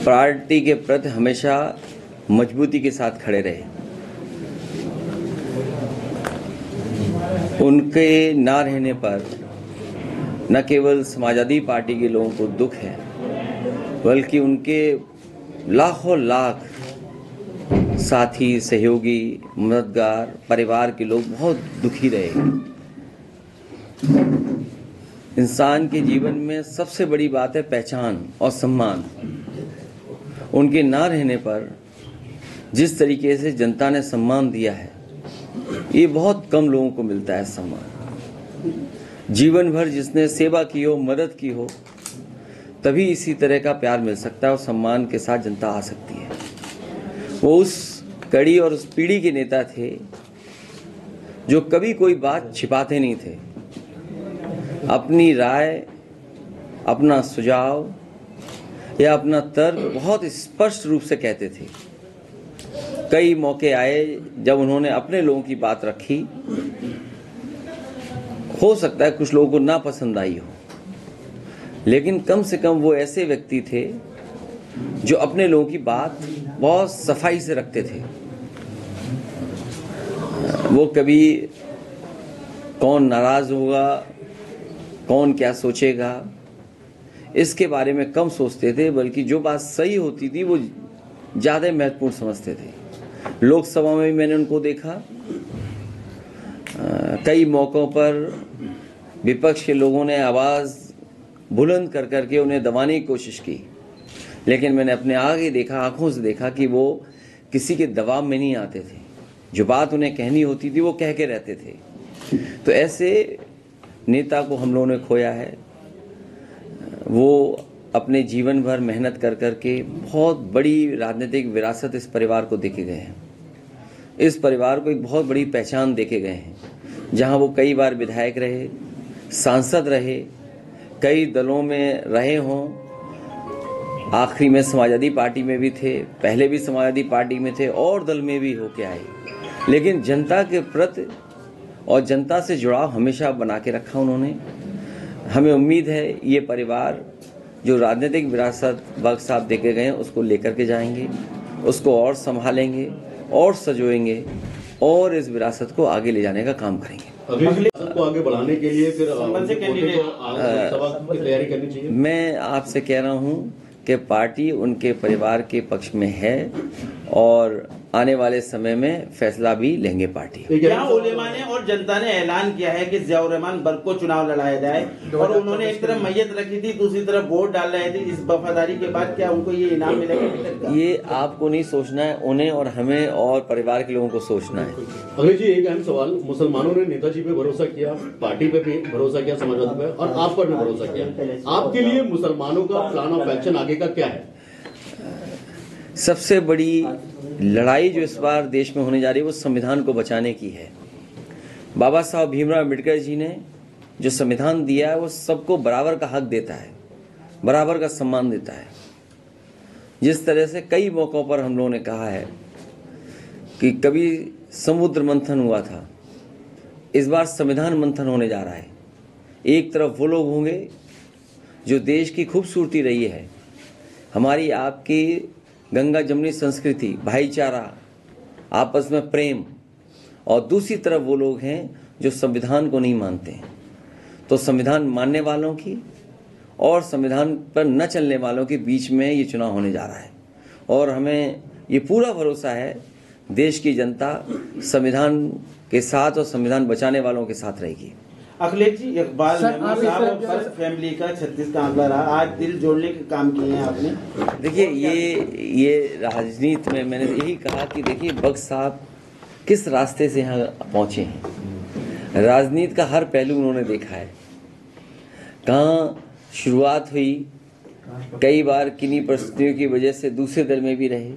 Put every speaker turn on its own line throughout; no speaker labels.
Party के प्रति हमेशा मजबूती के साथ खड़े रहे। उनके ना रहने पर न केवल समाजवादी पार्टी के लोगों को दुख है, बल्कि उनके लाखों लाख साथी, सहयोगी, मददगार, परिवार के लोग बहुत दुखी रहे। इंसान के जीवन में सबसे बड़ी बात है पहचान और सम्मान। उनके ना रहने पर जिस तरीके से जनता ने सम्मान दिया है, ये बहुत कम लोगों को मिलता है सम्मान। जीवन भर जिसने सेवा की हो, मदद की हो, तभी इसी तरह का प्यार मिल सकता है और सम्मान के साथ जनता आ सकती है। वो उस कड़ी और उस पीढ़ी के नेता थे जो कभी कोई बात छिपाते नहीं थे। अपनी राय, अपना सुझाव या अपना तर्क बहुत स्पष्ट रूप से कहते थे। कई मौके आए जब उन्होंने अपने लोगों की बात रखी। हो सकता है कुछ लोगों को ना पसंद आई हो, लेकिन कम से कम वो ऐसे व्यक्ति थे जो अपने लोगों की बात बहुत सफाई से रखते थे। वो कभी कौन नाराज होगा, कौन क्या सोचेगा, इसके बारे में कम सोचते थे, बल्कि जो बात सही होती थी वो ज़्यादा महत्वपूर्ण समझते थे। लोकसभा में भी मैंने उनको देखा। कई मौक़ों पर विपक्ष के लोगों ने आवाज़ बुलंद कर करके उन्हें दबाने की कोशिश की, लेकिन मैंने अपने आगे देखा, आंखों से देखा कि वो किसी के दबाव में नहीं आते थे। जो बात उन्हें कहनी होती थी वो कह के रहते थे। तो ऐसे नेता को हम लोगों ने खोया है। वो अपने जीवन भर मेहनत कर करके बहुत बड़ी राजनीतिक विरासत इस परिवार को देके गए हैं। इस परिवार को एक बहुत बड़ी पहचान देके गए हैं। जहां वो कई बार विधायक रहे, सांसद रहे, कई दलों में रहे हों, आखिरी में समाजवादी पार्टी में भी थे, पहले भी समाजवादी पार्टी में थे और दल में भी होके आए, लेकिन जनता के प्रति और जनता से जुड़ाव हमेशा बना के रखा उन्होंने। हमें उम्मीद है ये परिवार जो राजनीतिक विरासत बख्श साहब देके गए हैं उसको लेकर के जाएंगे, उसको और संभालेंगे और सजोएंगे और इस विरासत को आगे ले जाने का काम करेंगे।
को आगे बढ़ाने के लिए फिर तैयारी करनी चाहिए।
मैं आपसे कह रहा हूं कि पार्टी उनके परिवार के पक्ष में है और आने वाले समय में फैसला भी लेंगे पार्टी।
क्या उलेमा ने और जनता ने ऐलान किया है कि ज़ियाउर रहमान बर्क को चुनाव लड़ाया जाए, और उन्होंने एक तरफ मैयत रखी थी, दूसरी तरफ वोट डाल रहे थे। इस वफादारी के बाद क्या उनको ये इनाम मिलेगा?
ये आपको नहीं सोचना है, उन्हें और हमें और परिवार के लोगों को सोचना है।
अखिलेश जी, एक अहम सवाल, मुसलमानों ने नेताजी पे भरोसा किया, पार्टी पे भी भरोसा किया, समाजवादी पे, और आप पर भी भरोसा किया। आपके लिए मुसलमानों का प्लान ऑफ एक्शन आगे का क्या है?
सबसे बड़ी लड़ाई जो इस बार देश में होने जा रही है वो संविधान को बचाने की है। बाबा साहब भीमराव अम्बेडकर जी ने जो संविधान दिया है वो सबको बराबर का हक देता है, बराबर का सम्मान देता है। जिस तरह से कई मौक़ों पर हम लोगों ने कहा है कि कभी समुद्र मंथन हुआ था, इस बार संविधान मंथन होने जा रहा है। एक तरफ वो लोग होंगे जो देश की खूबसूरती रही है, हमारी आपकी गंगा जमुनी संस्कृति, भाईचारा, आपस में प्रेम, और दूसरी तरफ वो लोग हैं जो संविधान को नहीं मानते हैं। तो संविधान मानने वालों की और संविधान पर न चलने वालों के बीच में ये चुनाव होने जा रहा है, और हमें ये पूरा भरोसा है देश की जनता संविधान के साथ और संविधान बचाने वालों के साथ रहेगी।
अखिलेश जी, इकबाल मेमन साहब और फर्स्ट फैमिली का 36 का आंकड़ा रहा, आज दिल जोड़ने के काम किए हैं आपने।
देखिए, ये राजनीति में मैंने यही कहा कि देखिए बख्श साहब किस रास्ते से यहाँ पहुँचे हैं। राजनीति का हर पहलू उन्होंने देखा है, कहाँ शुरुआत हुई, कई बार किन्हीं परिस्थितियों की वजह से दूसरे दल में भी रहे,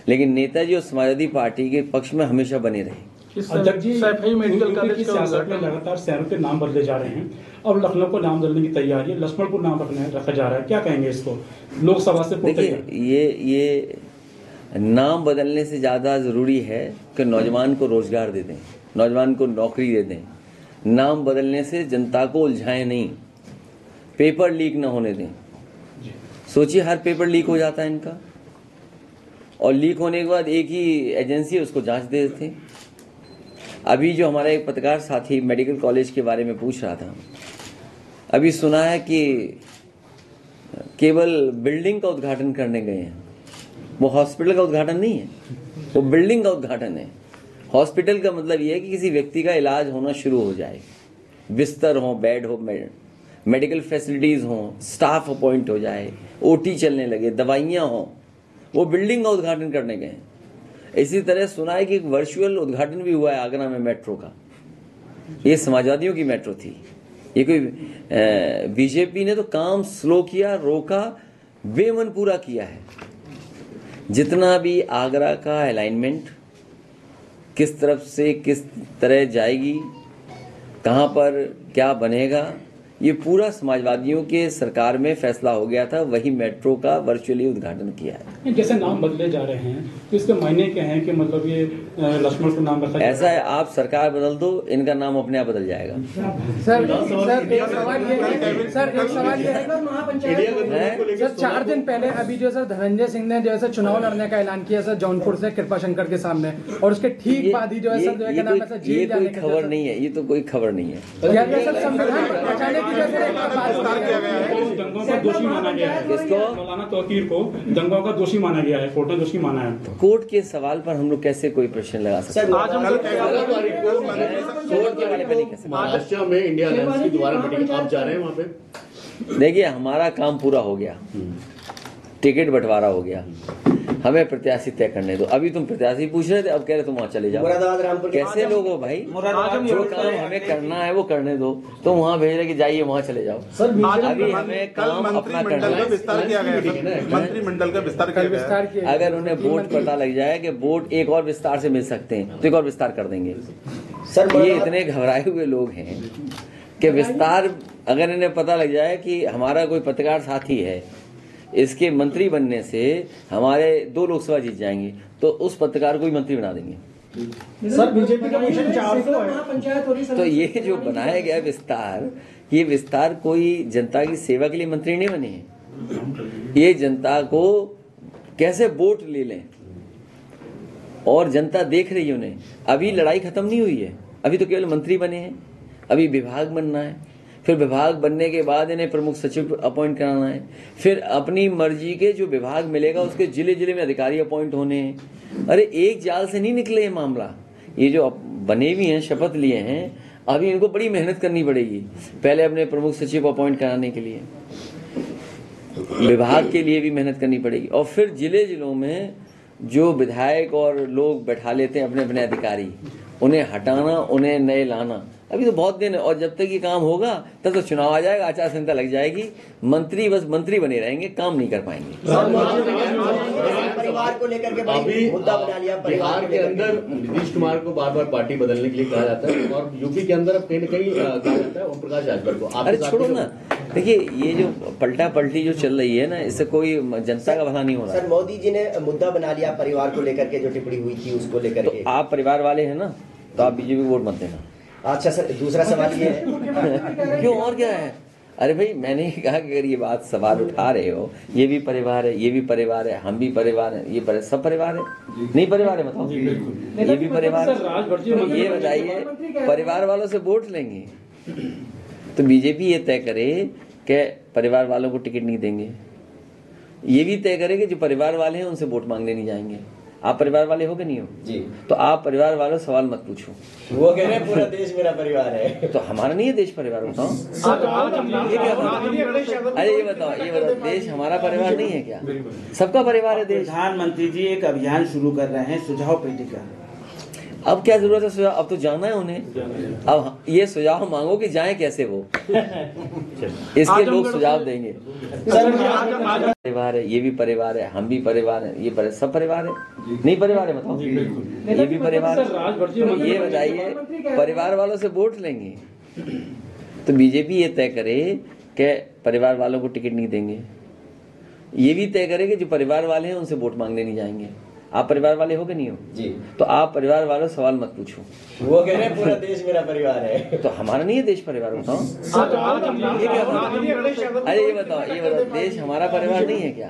लेकिन नेताजी और समाजवादी पार्टी के पक्ष में हमेशा बने रहे।
मेडिकल कॉलेज की सियासत में लगातार शहरों के नाम बदले जा रहे हैं, और लखनऊ को नाम बदलने की तैयारी है, लक्ष्मणपुर नाम रखा जा रहा है, क्या कहेंगे इसको? लोकसभा से
देखिए, ये नाम बदलने से ज़्यादा ज़रूरी है कि नौजवान को रोजगार दे दें, नौजवान को नौकरी दे दें। नाम बदलने से जनता को उलझाएं नहीं, पेपर लीक न होने दें। सोचिए हर पेपर लीक हो जाता है इनका, और लीक होने के बाद एक ही एजेंसी है उसको जांच दे देते। अभी जो हमारा एक पत्रकार साथी मेडिकल कॉलेज के बारे में पूछ रहा था, अभी सुना है कि केवल बिल्डिंग का उद्घाटन करने गए हैं, वो हॉस्पिटल का उद्घाटन नहीं है, वो बिल्डिंग का उद्घाटन है। हॉस्पिटल का मतलब ये है कि किसी व्यक्ति का इलाज होना शुरू हो जाए, बिस्तर हो, बेड हो, मेडिकल फैसिलिटीज हो, स्टाफ अपॉइंट हो जाए, ओटी चलने लगे, दवाइयाँ हो, वो बिल्डिंग का उद्घाटन करने गए। इसी तरह सुना है कि एक वर्चुअल उद्घाटन भी हुआ है आगरा में मेट्रो का। ये समाजवादियों की मेट्रो थी, ये कोई बीजेपी ने तो काम स्लो किया, रोका, बेमन पूरा किया है। जितना भी आगरा का अलाइनमेंट किस तरफ से किस तरह जाएगी, कहाँ पर क्या बनेगा, ये पूरा समाजवादियों के सरकार में फैसला हो गया था, वही मेट्रो का वर्चुअली उद्घाटन किया है।
जैसे नाम बदले जा रहे हैं तो इसके मायने क्या है कि मतलब ये लक्ष्मणपुर नाम रखा
ऐसा है, आप सरकार बदल दो, इनका नाम अपने आप बदल जाएगा।
सर एक सवाल ये है सर 4 दिन पहले अभी जो सर धनंजय सिंह ने जो है चुनाव लड़ने का ऐलान किया सर जौनपुर से कृपाशंकर के सामने, और उसके ठीक बाद ही जो है सर
ये कोई खबर नहीं है, ये तो कोई खबर नहीं है।
सर संविधान पर बचाने की
दंगों का दोषी माना गया है, मौलाना तौकीर को दंगों का दोषी माना गया है, कोर्ट ने दोषी माना है।
कोर्ट के सवाल पर हम लोग कैसे कोई प्रश्न लगा सकते हैं?
महाराष्ट्र में इंडिया अलायंस की दोबारा मीटिंग, आप जा रहे हैं वहाँ पे?
देखिए, हमारा काम पूरा हो गया, टिकट बंटवारा हो गया, हमें प्रत्याशी तय करने दो। अभी तुम प्रत्याशी पूछ रहे थे, अब कह रहे तुम वहाँ चले जाओ। कैसे लोग हो भाई? जो काम हमें करना है वो करने दो, तुम वहाँ भेज रहे कि जाइए वहाँ चले जाओ। अभी हमें काम अपना करना है।
मंत्रिमंडल का विस्तार किया गया।
अगर उन्हें वोट पता लग जाए कि वोट एक और विस्तार से मिल सकते हैं तो एक और विस्तार कर देंगे। ये इतने घबराए हुए लोग हैं कि विस्तार, अगर इन्हें पता लग जाए कि हमारा कोई पत्रकार साथी है, इसके मंत्री बनने से हमारे 2 लोकसभा जीत जाएंगे, तो उस पत्रकार को भी मंत्री बना देंगे।
सर बीजेपी का मिशन 400 है।
तो ये जो बनाया गया विस्तार, ये विस्तार कोई जनता की सेवा के लिए मंत्री नहीं बने हैं। ये जनता को कैसे वोट ले लें, और जनता देख रही है उन्हें। अभी लड़ाई खत्म नहीं हुई है, अभी तो केवल मंत्री बने हैं, अभी विभाग बनना है, फिर विभाग बनने के बाद इन्हें प्रमुख सचिव अपॉइंट कराना है, फिर अपनी मर्जी के जो विभाग मिलेगा उसके जिले जिले में अधिकारी अपॉइंट होने हैं। अरे एक जाल से नहीं निकले ये मामला, ये जो बने भी हैं, शपथ लिए हैं, अभी इनको बड़ी मेहनत करनी पड़ेगी। पहले अपने प्रमुख सचिव अपॉइंट कराने के लिए, विभाग के लिए भी मेहनत करनी पड़ेगी, और फिर जिले जिलों में जो विधायक और लोग बैठा लेते हैं अपने अपने अधिकारी, उन्हें हटाना, उन्हें नए लाना। अभी तो बहुत दिन है, और जब तक ये काम होगा तब तो चुनाव आ जाएगा, आचार संहिता लग जाएगी, मंत्री बस मंत्री बने रहेंगे, काम नहीं कर पाएंगे।
परिवार को लेकर के अभी मुद्दा बना लिया।
बिहार के अंदर नीतीश कुमार को बार बार पार्टी बदलने के लिए कहा जाता है, और यूपी के अंदर अब कहीं न कहीं कहा जाता है ओम प्रकाश राजभर को।
अरे छोड़ो ना, देखिए ये जो पलटा पलटी जो चल रही है ना, इससे कोई जनता का भला नहीं हो रहा।
सर मोदी जी ने मुद्दा बना लिया परिवार को लेकर के, जो टिप्पणी हुई थी उसको लेकर के।
आप परिवार वाले हैं ना, तो आप बीजेपी वोट मत देना।
अच्छा सर, दूसरा सवाल ये है
क्यों, और क्या है? अरे भाई, मैंने कहा कि अगर ये बात सवाल उठा रहे हो, ये भी परिवार है, ये भी परिवार है, हम भी परिवार है, ये सब परिवार है, नहीं परिवार है बताओ? ये भी परिवार है। ये बताइए, परिवार वालों से वोट लेंगे तो बीजेपी ये तय करे कि परिवार वालों को टिकट नहीं देंगे, ये भी तय करे कि जो परिवार वाले हैं उनसे वोट मांगने नहीं जाएंगे। आप परिवार वाले हो कि नहीं हो
जी? तो
आप परिवार वालों सवाल मत पूछो।
वो कह रहे हैं पूरा देश मेरा परिवार है,
तो हमारा नहीं है देश परिवार, बताओ। अरे ये बताओ देश हमारा परिवार नहीं है क्या? सबका परिवार है देश।
प्रधानमंत्री जी एक अभियान शुरू कर रहे हैं सुझाव पेटी का।
अब क्या जरूरत है सुझाव? अब तो जाना है उन्हें। अब ये सुझाव मांगो कि जाए कैसे वो, इसके लोग सुझाव देंगे। परिवार है, ये भी परिवार है, हम भी परिवार है, ये सब परिवार है, नहीं परिवार है बताओ? ये भी परिवार है। ये बताइए, परिवार वालों से वोट लेंगे तो बीजेपी ये तय करे कि परिवार वालों को टिकट नहीं देंगे, ये भी तय करे कि जो परिवार वाले हैं उनसे वोट मांगने नहीं जाएंगे। आप परिवार वाले हो कि नहीं हो?
जी।
तो आप परिवार वालों सवाल मत पूछो।
वो कह रहे हैं पूरा देश मेरा परिवार है।
तो हमारा नहीं है देश परिवार, बताओ। अरे ये बताओ देश हमारा परिवार नहीं है क्या?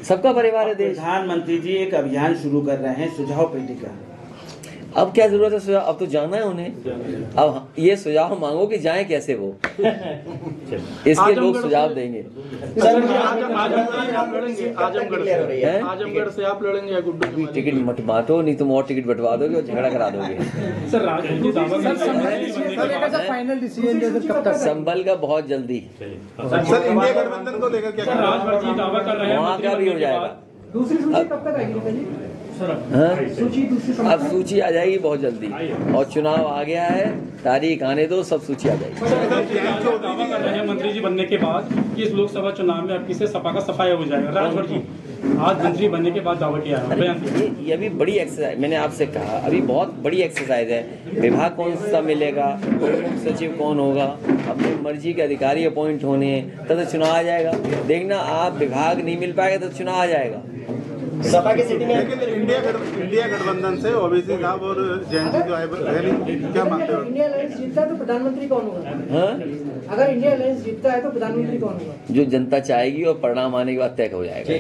सबका परिवार है देश।
प्रधानमंत्री जी एक अभियान शुरू कर रहे हैं सुझाव पेटी का।
अब क्या जरूरत है सुझाव? अब तो जाना है उन्हें। अब ये सुझाव मांगो कि जाए कैसे वो, इसके लोग सुझाव देंगे।
आजमगढ़ से आप लड़ेंगे या गुड्डू?
टिकट मत बांटो, नहीं तुम और टिकट बंटवा दोगे और झगड़ा करा दोगे।
फाइनल डिसीजन कब तक?
संभल का बहुत जल्दी।
सर इंडिया गठबंधन को लेकर क्या
राजभर जी दावा कर रहे हैं
वहाँ का भी हो जाएगा।
दूसरी सूची कब तक आएगी?
अब सूची आ जाएगी बहुत जल्दी, और चुनाव आ गया है, तारीख आने दो, सब सूची आ जाएगी।
दावा कर रहे हैं मंत्री जी बनने के बाद कि इस लोकसभा चुनाव में अब किसे सपा का सफाया हो जाएगा। राजभर जी आज मंत्री बनने के बाद दावा किया है।
ये अभी बड़ी एक्सरसाइज, मैंने आपसे कहा अभी बहुत बड़ी एक्सरसाइज है। विभाग कौन सा मिलेगा, मुख्य सचिव कौन होगा, अपनी मर्जी के अधिकारी अपॉइंट होने हैं, तब तो चुनाव आ जाएगा। देखना आप विभाग नहीं मिल पाएगा तो चुनाव आ जाएगा।
सपा की सिटी में
इंडिया गठबंधन से ओबीसी साहब और जैन जी जो है क्या मानते हो?
इंडिया अलायंस जीतता है तो प्रधानमंत्री कौन होगा?
हाँ?
अगर इंडिया अलायंस जीतता है तो प्रधानमंत्री कौन होगा?
जो जनता चाहेगी और परिणाम आने के बाद तय हो जाएगा।